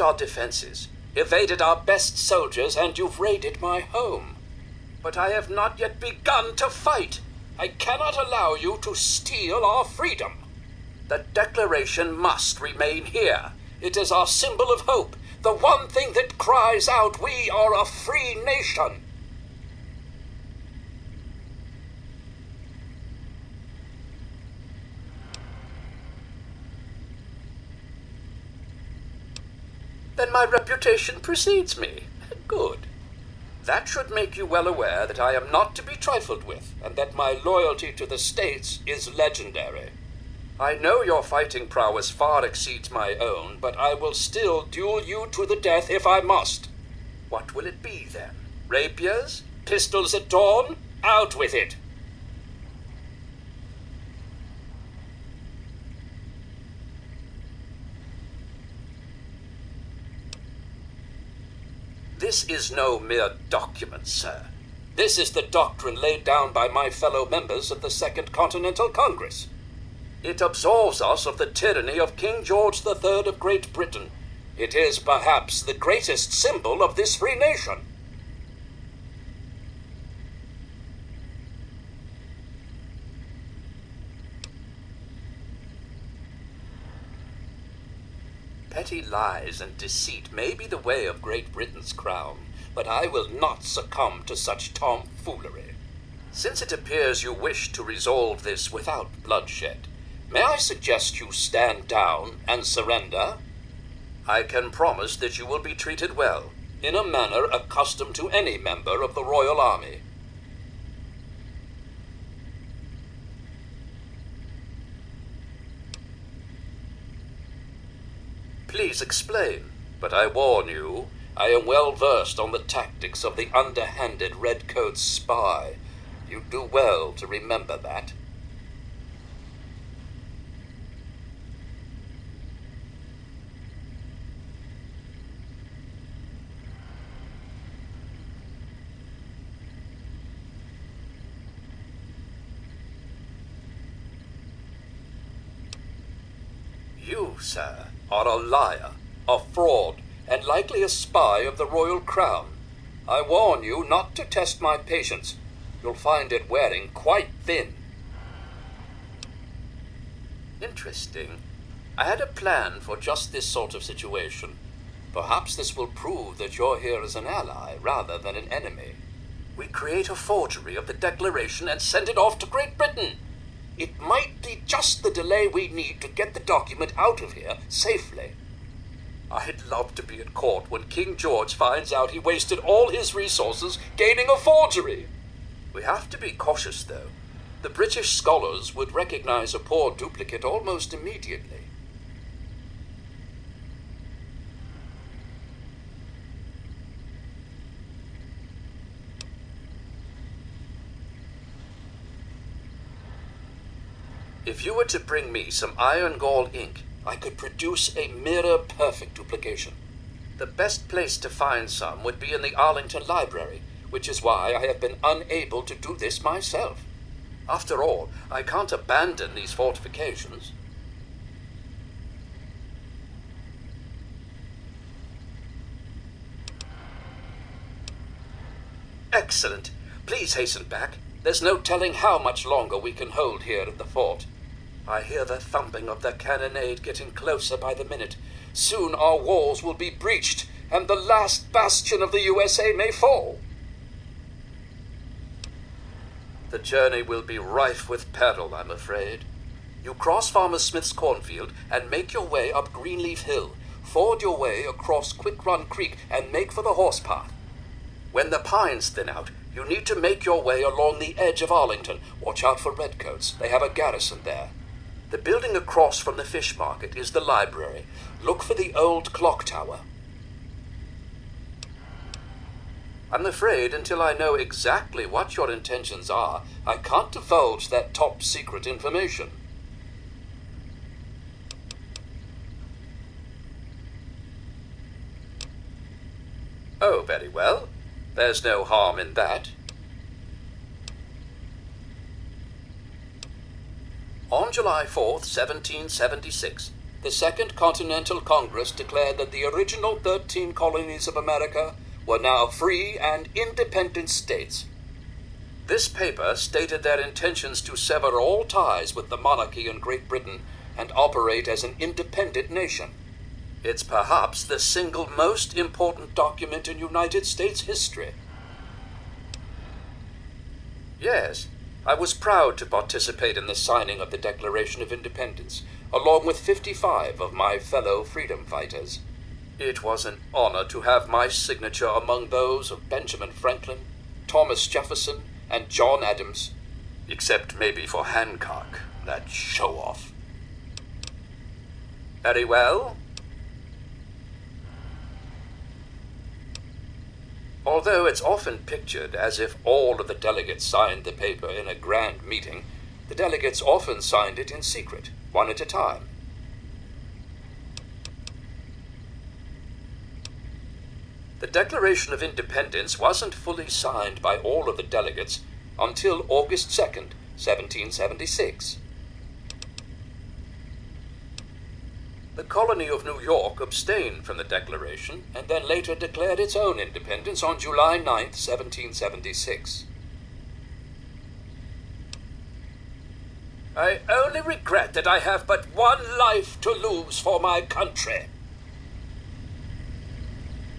our defenses, evaded our best soldiers, and you've raided my home. But I have not yet begun to fight. I cannot allow you to steal our freedom. The Declaration must remain here. It is our symbol of hope, the one thing that cries out, we are a free nation. Then my reputation precedes me. Good. That should make you well aware that I am not to be trifled with, and that my loyalty to the States is legendary. I know your fighting prowess far exceeds my own, but I will still duel you to the death if I must. What will it be, then? Rapiers? Pistols at dawn? Out with it! This is no mere document, sir. This is the doctrine laid down by my fellow members of the Second Continental Congress. It absolves us of the tyranny of King George III of Great Britain. It is perhaps the greatest symbol of this free nation. Petty lies and deceit may be the way of Great Britain's crown, but I will not succumb to such tomfoolery. Since it appears you wish to resolve this without bloodshed, may I suggest you stand down and surrender? I can promise that you will be treated well, in a manner accustomed to any member of the Royal Army. Please explain, but I warn you, I am well versed on the tactics of the underhanded Redcoat spy. You do well to remember that. You, sir, are a liar, a fraud, and likely a spy of the royal crown. I warn you not to test my patience. You'll find it wearing quite thin. Interesting. I had a plan for just this sort of situation. Perhaps this will prove that you're here as an ally rather than an enemy. We create a forgery of the Declaration and send it off to Great Britain. It might be just the delay we need to get the document out of here safely. I'd love to be at court when King George finds out he wasted all his resources gaining a forgery. We have to be cautious, though. The British scholars would recognize a poor duplicate almost immediately. If you were to bring me some iron gall ink, I could produce a mirror-perfect duplication. The best place to find some would be in the Arlington Library, which is why I have been unable to do this myself. After all, I can't abandon these fortifications. Excellent. Please hasten back. There's no telling how much longer we can hold here at the fort. I hear the thumping of the cannonade getting closer by the minute. Soon our walls will be breached, and the last bastion of the USA may fall. The journey will be rife with peril, I'm afraid. You cross Farmer Smith's cornfield and make your way up Greenleaf Hill. Ford your way across Quick Run Creek and make for the horse path. When the pines thin out, you need to make your way along the edge of Arlington. Watch out for redcoats. They have a garrison there. The building across from the fish market is the library. Look for the old clock tower. I'm afraid until I know exactly what your intentions are, I can't divulge that top secret information. Oh, very well. There's no harm in that. On July 4th, 1776, the Second Continental Congress declared that the original 13 colonies of America were now free and independent states. This paper stated their intentions to sever all ties with the monarchy in Great Britain and operate as an independent nation. It's perhaps the single most important document in United States history. Yes, I was proud to participate in the signing of the Declaration of Independence, along with 55 of my fellow freedom fighters. It was an honor to have my signature among those of Benjamin Franklin, Thomas Jefferson, and John Adams, except maybe for Hancock, that show-off. Very well. Although it's often pictured as if all of the delegates signed the paper in a grand meeting, the delegates often signed it in secret, one at a time. The Declaration of Independence wasn't fully signed by all of the delegates until August 2nd, 1776. The colony of New York abstained from the Declaration and then later declared its own independence on July 9th, 1776. I only regret that I have but one life to lose for my country.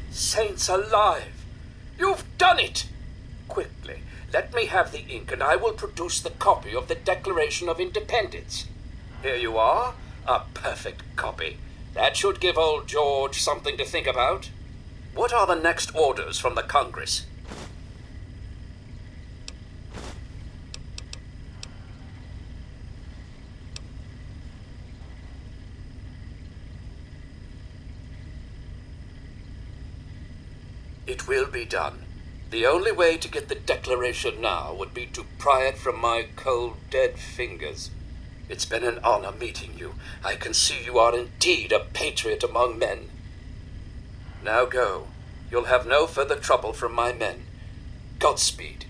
Saints alive! You've done it! Quickly, let me have the ink and I will produce the copy of the Declaration of Independence. Here you are, a perfect copy. That should give old George something to think about. What are the next orders from the Congress? It will be done. The only way to get the Declaration now would be to pry it from my cold, dead fingers. It's been an honor meeting you. I can see you are indeed a patriot among men. Now go. You'll have no further trouble from my men. Godspeed.